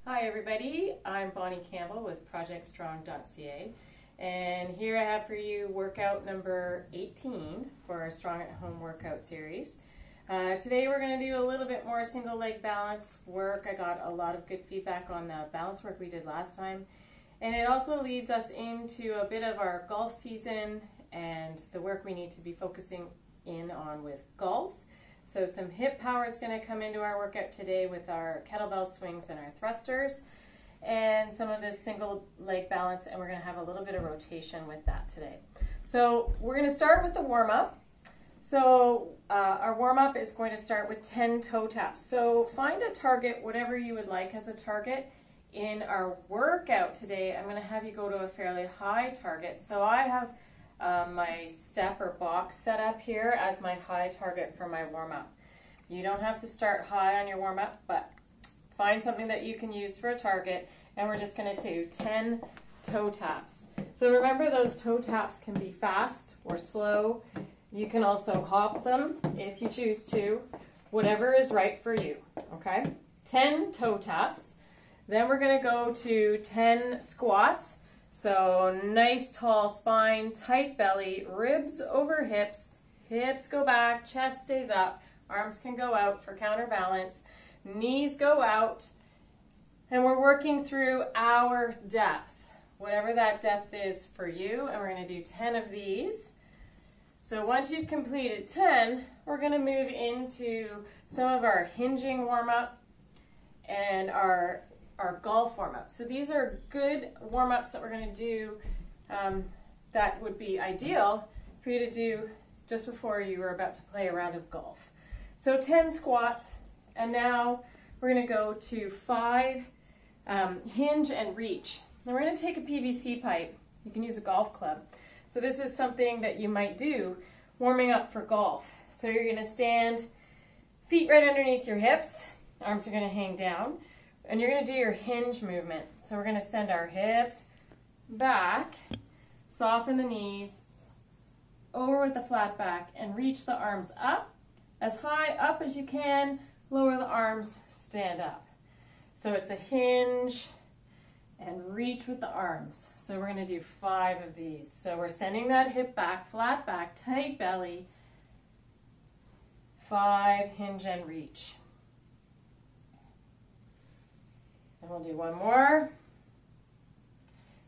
Hi everybody, I'm Bonnie Campbell with ProjectStrong.ca, and here I have for you workout number 18 for our Strong at Home workout series. Today we're going to do a little bit more single leg balance work. I got a lot of good feedback on the balance work we did last time, and it also leads us into a bit of our golf season and the work we need to be focusing in on with golf. So some hip power is going to come into our workout today with our kettlebell swings and our thrusters, and some of this single leg balance, and we're going to have a little bit of rotation with that today. So we're going to start with the warm-up. So our warm-up is going to start with 10 toe taps. So find a target, whatever you would like as a target. In our workout today, I'm going to have you go to a fairly high target. So I have my step or box set up here as my high target for my warm-up. You don't have to start high on your warm-up, but find something that you can use for a target, and we're just going to do 10 toe taps. So remember, those toe taps can be fast or slow. You can also hop them if you choose to, whatever is right for you, okay? 10 toe taps. Then we're going to go to 10 squats. So nice tall spine, tight belly, ribs over hips, hips go back, chest stays up, arms can go out for counterbalance, knees go out, and we're working through our depth, whatever that depth is for you, and we're going to do 10 of these. So once you've completed 10, we're going to move into some of our hinging warm-up and our golf warm-up. So these are good warm-ups that we're going to do that would be ideal for you to do just before you were about to play a round of golf. So 10 squats, and now we're going to go to 5 hinge and reach. Now we're going to take a PVC pipe. You can use a golf club. So this is something that you might do warming up for golf. So you're going to stand, feet right underneath your hips, arms are going to hang down, and you're going to do your hinge movement. So we're going to send our hips back, soften the knees, over with the flat back, and reach the arms up, as high up as you can, lower the arms, stand up. So it's a hinge and reach with the arms. So we're going to do 5 of these. So we're sending that hip back, flat back, tight belly, 5 hinge and reach. And we'll do one more.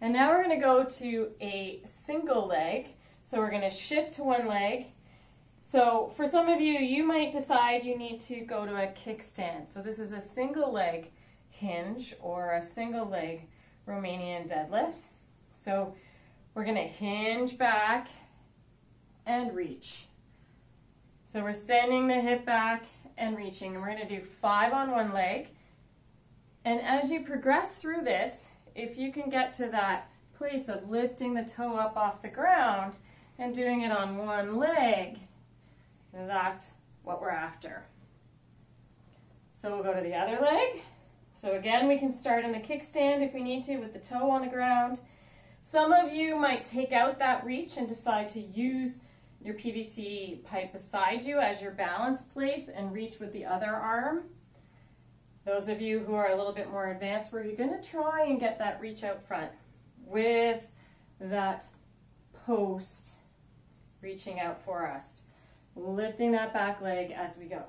And now we're going to go to a single leg. So we're going to shift to one leg. So for some of you, you might decide you need to go to a kickstand. So this is a single leg hinge or a single leg Romanian deadlift. So we're going to hinge back and reach. So we're sending the hip back and reaching, and we're going to do 5 on one leg. And as you progress through this, if you can get to that place of lifting the toe up off the ground and doing it on one leg, that's what we're after. So we'll go to the other leg. So again, we can start in the kickstand if we need to with the toe on the ground. Some of you might take out that reach and decide to use your PVC pipe beside you as your balance place and reach with the other arm. Those of you who are a little bit more advanced, we're going to try and get that reach out front with that post reaching out for us, lifting that back leg as we go.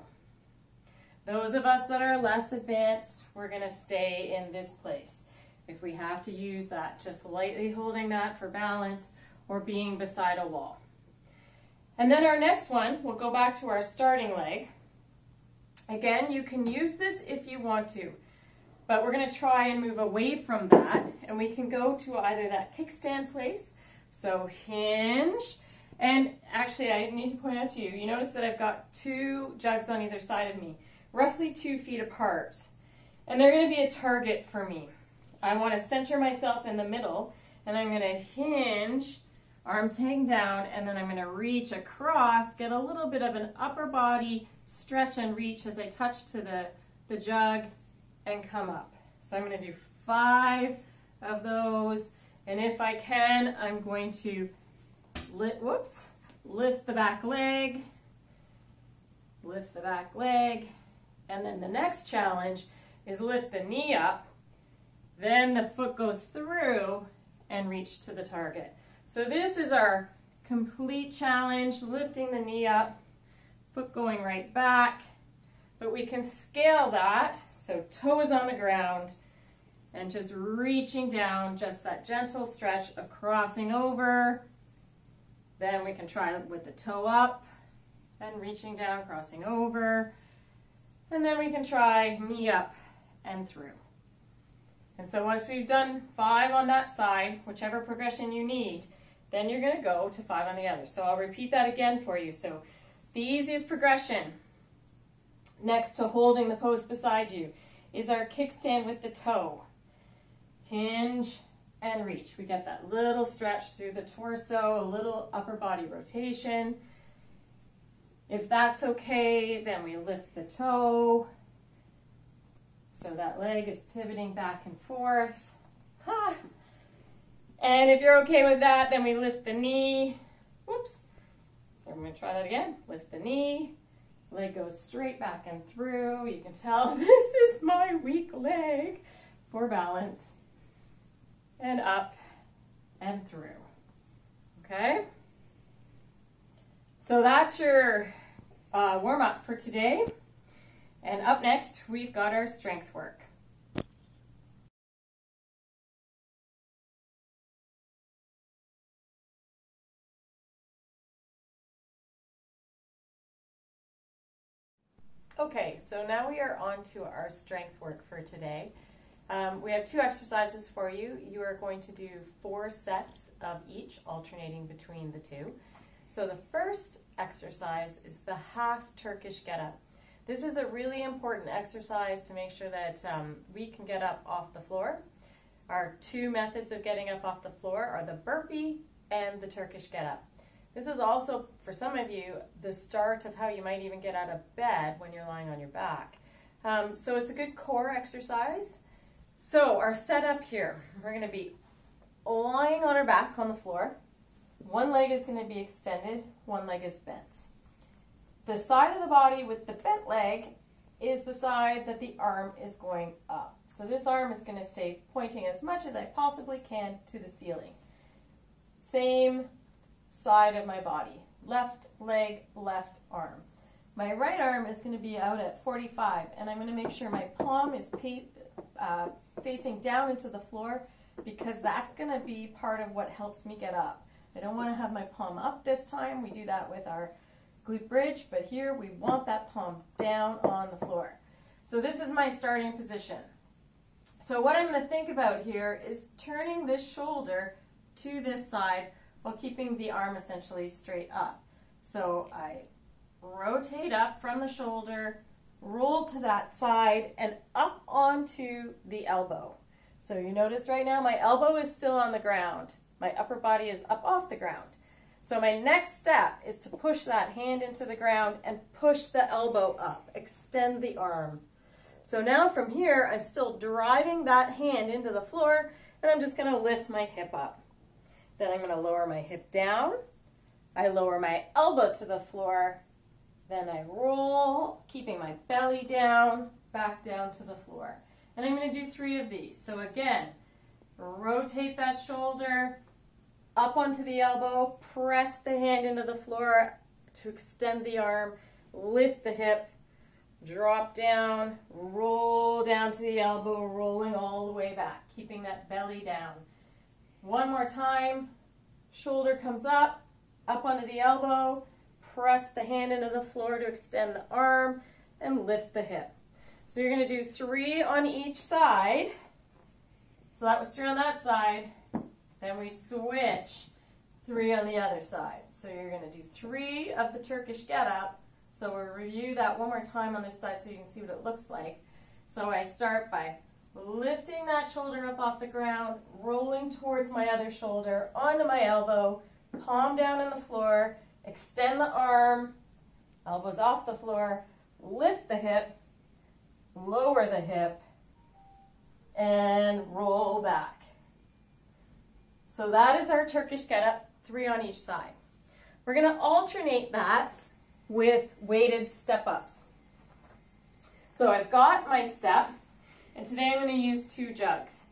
Those of us that are less advanced, we're going to stay in this place. If we have to use that, just lightly holding that for balance or being beside a wall. And then our next one, we'll go back to our starting leg. Again, you can use this if you want to, but we're going to try and move away from that, and we can go to either that kickstand place, so hinge, and actually I need to point out to you, you notice that I've got 2 jugs on either side of me, roughly 2 feet apart, and they're going to be a target for me. I want to center myself in the middle, and I'm going to hinge, arms hang down, and then I'm going to reach across, get a little bit of an upper body stretch and reach as I touch to the jug and come up. So I'm going to do 5 of those, and if I can, I'm going to lift the back leg, and then the next challenge is lift the knee up Then the foot goes through and reach to the target. So this is our complete challenge, lifting the knee up, foot going right back. But we can scale that, so toes on the ground, and just reaching down, just that gentle stretch of crossing over. Then we can try with the toe up and reaching down, crossing over. And then we can try knee up and through. And so once we've done 5 on that side, whichever progression you need, then you're going to go to 5 on the other. So I'll repeat that again for you. So the easiest progression next to holding the post beside you is our kickstand with the toe. Hinge and reach. We get that little stretch through the torso, a little upper body rotation. If that's okay, then we lift the toe. So that leg is pivoting back and forth. Ha! And if you're okay with that, then we lift the knee. Whoops. So I'm going to try that again. Lift the knee. Leg goes straight back and through. You can tell this is my weak leg for balance. And up and through. Okay? So that's your warm-up for today. And up next, we've got our strength work. Okay, so now we are on to our strength work for today. We have 2 exercises for you. You are going to do 4 sets of each, alternating between the 2. So the first exercise is the half Turkish get-up. This is a really important exercise to make sure that we can get up off the floor. Our 2 methods of getting up off the floor are the burpee and the Turkish get-up. This is also, for some of you, the start of how you might even get out of bed when you're lying on your back. So it's a good core exercise. So our setup here, we're going to be lying on our back on the floor. One leg is going to be extended, one leg is bent. The side of the body with the bent leg is the side that the arm is going up. So this arm is going to stay pointing as much as I possibly can to the ceiling. Same side of my body. Left leg, left arm. My right arm is going to be out at 45, and I'm going to make sure my palm is facing down into the floor, because that's going to be part of what helps me get up. I don't want to have my palm up this time. We do that with our glute bridge, but here we want that palm down on the floor. So this is my starting position. So what I'm going to think about here is turning this shoulder to this side while keeping the arm essentially straight up. So I rotate up from the shoulder, roll to that side, and up onto the elbow. So you notice right now my elbow is still on the ground. My upper body is up off the ground. So my next step is to push that hand into the ground and push the elbow up, extend the arm. So now from here, I'm still driving that hand into the floor, and I'm just going to lift my hip up. Then I'm going to lower my hip down. I lower my elbow to the floor. Then I roll, keeping my belly down, back down to the floor. And I'm going to do 3 of these. So again, rotate that shoulder, up onto the elbow, press the hand into the floor to extend the arm, lift the hip, drop down, roll down to the elbow, rolling all the way back, keeping that belly down. One more time, shoulder comes up onto the elbow, press the hand into the floor to extend the arm, and lift the hip. So you're going to do 3 on each side. So that was 3 on that side. Then we switch, 3 on the other side. So you're going to do 3 of the Turkish get-up. So we'll review that one more time on this side so you can see what it looks like. So I start by lifting that shoulder up off the ground, rolling towards my other shoulder, onto my elbow, palm down on the floor, extend the arm, elbows off the floor, lift the hip, lower the hip, and roll back. So that is our Turkish get-up, 3 on each side. We're going to alternate that with weighted step-ups. So I've got my step, and today I'm going to use 2 jugs.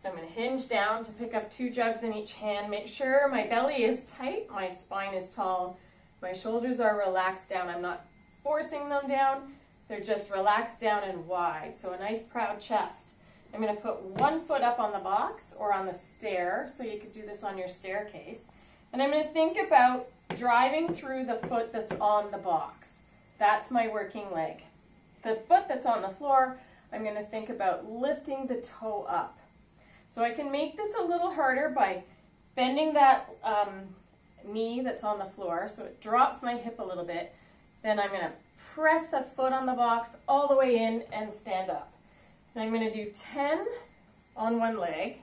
So I'm going to hinge down to pick up 2 jugs in each hand. Make sure my belly is tight, my spine is tall, my shoulders are relaxed down. I'm not forcing them down. They're just relaxed down and wide. So a nice proud chest. I'm going to put 1 foot up on the box or on the stair. So you could do this on your staircase. And I'm going to think about driving through the foot that's on the box. That's my working leg. The foot that's on the floor, I'm going to think about lifting the toe up. So I can make this a little harder by bending that knee that's on the floor so it drops my hip a little bit. Then I'm going to press the foot on the box all the way in and stand up. And I'm going to do 10 on one leg,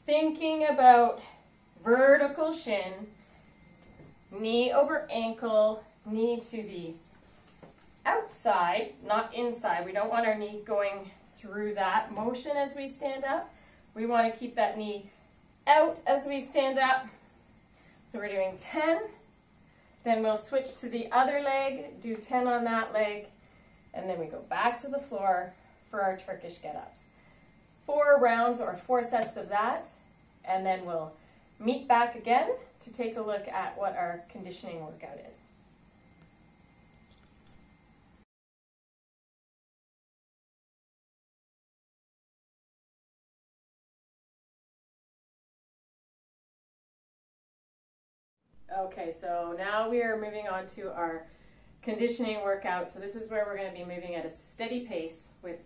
thinking about vertical shin, knee over ankle, knee to the outside, not inside. We don't want our knee going through that motion as we stand up. We want to keep that knee out as we stand up. So we're doing 10. Then we'll switch to the other leg, do 10 on that leg, and then we go back to the floor for our Turkish get-ups. 4 rounds or 4 sets of that, and then we'll meet back again to take a look at what our conditioning workout is. Okay, so now we are moving on to our conditioning workout. So this is where we're going to be moving at a steady pace with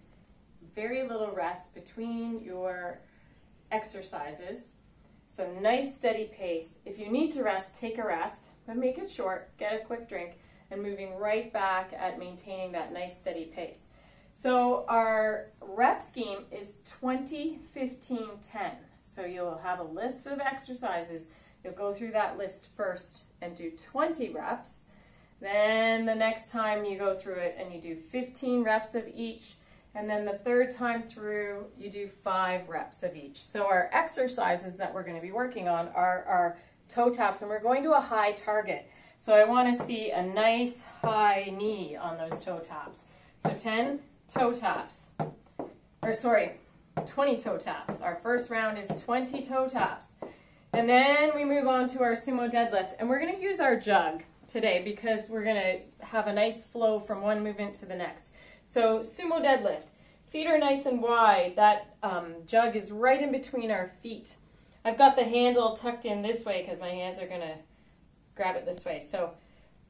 very little rest between your exercises. So nice steady pace. If you need to rest, take a rest, but make it short, get a quick drink, and moving right back at maintaining that nice steady pace. So our rep scheme is 20, 15, 10. So you'll have a list of exercises. You'll go through that list first and do 20 reps. Then the next time you go through it and you do 15 reps of each. And then the third time through, you do 5 reps of each. So our exercises that we're going to be working on are our toe taps, and we're going to a high target. So I want to see a nice high knee on those toe taps. So 10 toe taps, or sorry, 20 toe taps. Our first round is 20 toe taps. And then we move on to our sumo deadlift, and we're going to use our jug today because we're going to have a nice flow from one movement to the next. So sumo deadlift, feet are nice and wide. That jug is right in between our feet. I've got the handle tucked in this way because my hands are going to grab it this way. So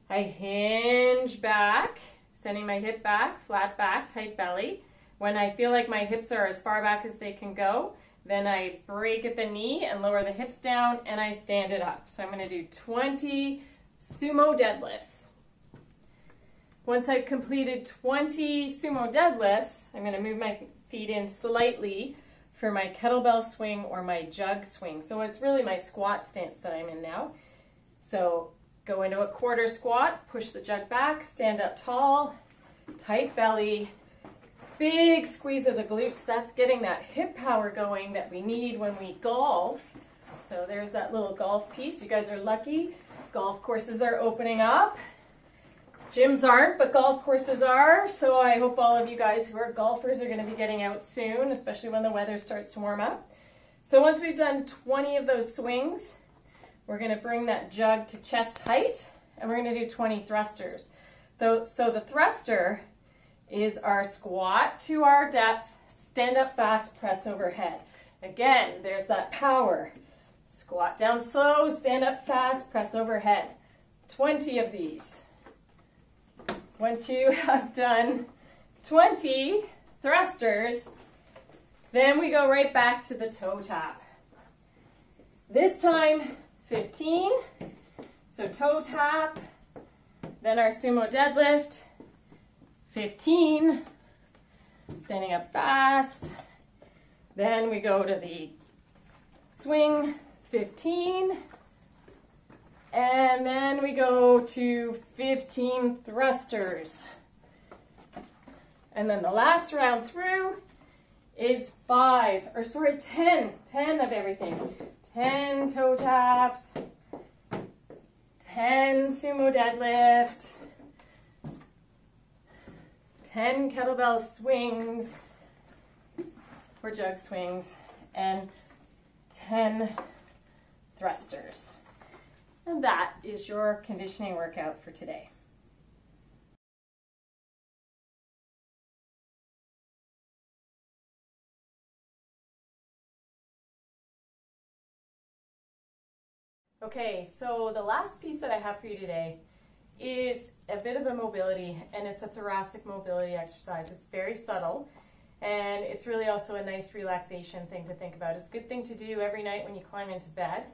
I hinge back, sending my hip back, flat back, tight belly. When I feel like my hips are as far back as they can go, then I break at the knee and lower the hips down and I stand it up. So I'm going to do 20 sumo deadlifts. Once I've completed 20 sumo deadlifts, I'm going to move my feet in slightly for my kettlebell swing or my jug swing. So it's really my squat stance that I'm in now. So go into a quarter squat, push the jug back, stand up tall, tight belly, big squeeze of the glutes. That's getting that hip power going that we need when we golf. So there's that little golf piece. You guys are lucky. Golf courses are opening up. Gyms aren't, but golf courses are. So I hope all of you guys who are golfers are going to be getting out soon, especially when the weather starts to warm up. So once we've done 20 of those swings, we're going to bring that jug to chest height, and we're going to do 20 thrusters. So the thruster is our squat to our depth, stand up fast, press overhead. Again, there's that power. Squat down slow, stand up fast, press overhead. 20 of these. Once you have done 20 thrusters, then we go right back to the toe tap. This time, 15. So toe tap, then our sumo deadlift, 15, standing up fast. Then we go to the swing, 15. And then we go to 15 thrusters. And then the last round through is 10 of everything. 10 toe taps, 10 sumo deadlift, 10 kettlebell swings. for jug swings, and 10 thrusters. And that is your conditioning workout for today. Okay, so the last piece that I have for you today is a bit of a mobility, and it's a thoracic mobility exercise. It's very subtle, and it's really also a nice relaxation thing to think about. It's a good thing to do every night when you climb into bed,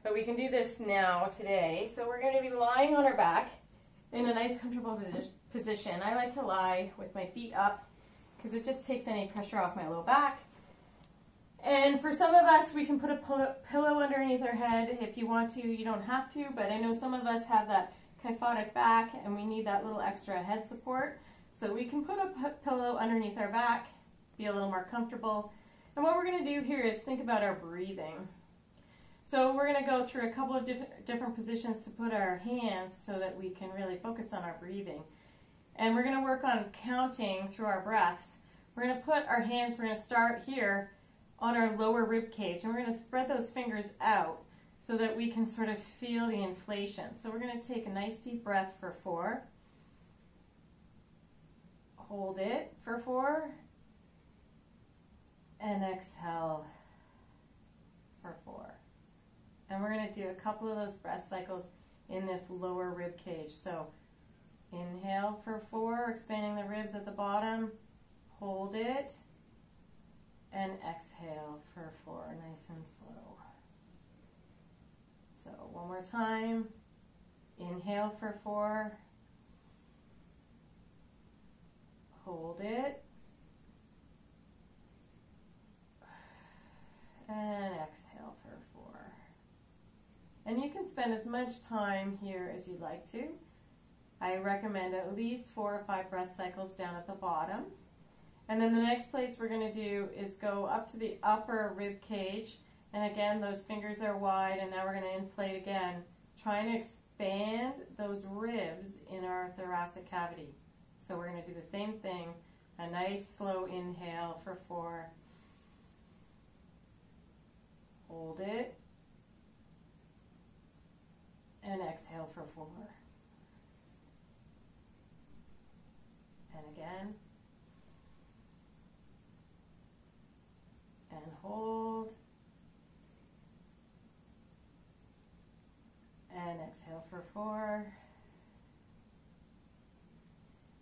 but we can do this now today. So we're going to be lying on our back in a nice comfortable position. I like to lie with my feet up because it just takes any pressure off my low back. And for some of us, we can put a pillow underneath our head if you want to. You don't have to, but I know some of us have that kyphotic back and we need that little extra head support. So we can put a pillow underneath our back, be a little more comfortable. And what we're going to do here is think about our breathing. So we're going to go through a couple of different positions to put our hands so that we can really focus on our breathing. And we're going to work on counting through our breaths. We're going to put our hands, we're going to start here on our lower rib cage, and we're going to spread those fingers out so that we can sort of feel the inflation. So we're going to take a nice deep breath for 4, hold it for 4, and exhale for 4. And we're going to do a couple of those breath cycles in this lower rib cage. So inhale for 4, expanding the ribs at the bottom, hold it, and exhale for 4, nice and slow. So one more time, inhale for 4, hold it, and exhale for 4. And you can spend as much time here as you'd like to. I recommend at least 4 or 5 breath cycles down at the bottom. And then the next place we're going to do is go up to the upper rib cage. And again, those fingers are wide, and now we're going to inflate again, trying to expand those ribs in our thoracic cavity. So we're going to do the same thing, a nice slow inhale for 4, hold it, and exhale for 4. And again. And hold, and exhale for 4.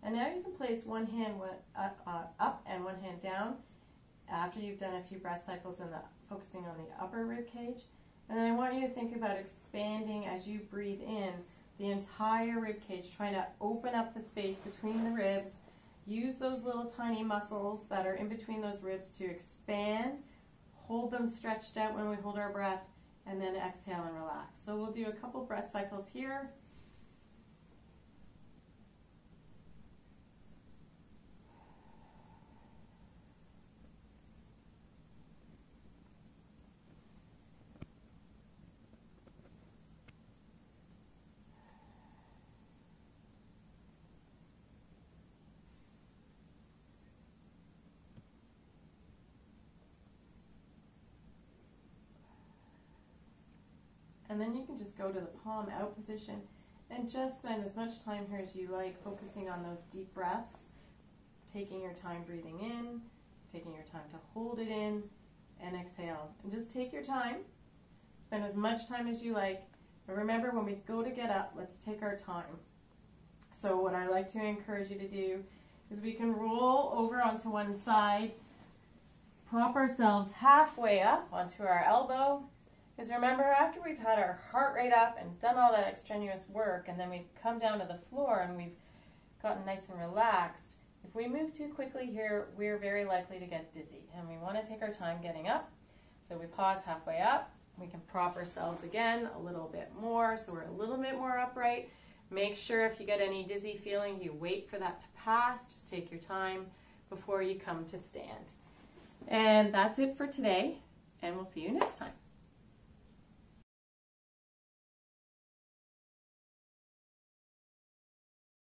And now you can place one hand up and one hand down after you've done a few breath cycles and focusing on the upper rib cage. And then I want you to think about expanding as you breathe in the entire rib cage, trying to open up the space between the ribs. Use those little tiny muscles that are in between those ribs to expand, hold them stretched out when we hold our breath, and then exhale and relax. So we'll do a couple breath cycles here. And then you can just go to the palm out position and just spend as much time here as you like, focusing on those deep breaths, taking your time breathing in, taking your time to hold it in, and exhale. And just take your time, spend as much time as you like, but remember when we go to get up, let's take our time. So what I like to encourage you to do is we can roll over onto one side, prop ourselves halfway up onto our elbow. Because remember, after we've had our heart rate up and done all that extraneous work, and then we've come down to the floor and we've gotten nice and relaxed, if we move too quickly here, we're very likely to get dizzy. And we want to take our time getting up. So we pause halfway up. We can prop ourselves again a little bit more, so we're a little bit more upright. Make sure if you get any dizzy feeling, you wait for that to pass. Just take your time before you come to stand. And that's it for today, and we'll see you next time.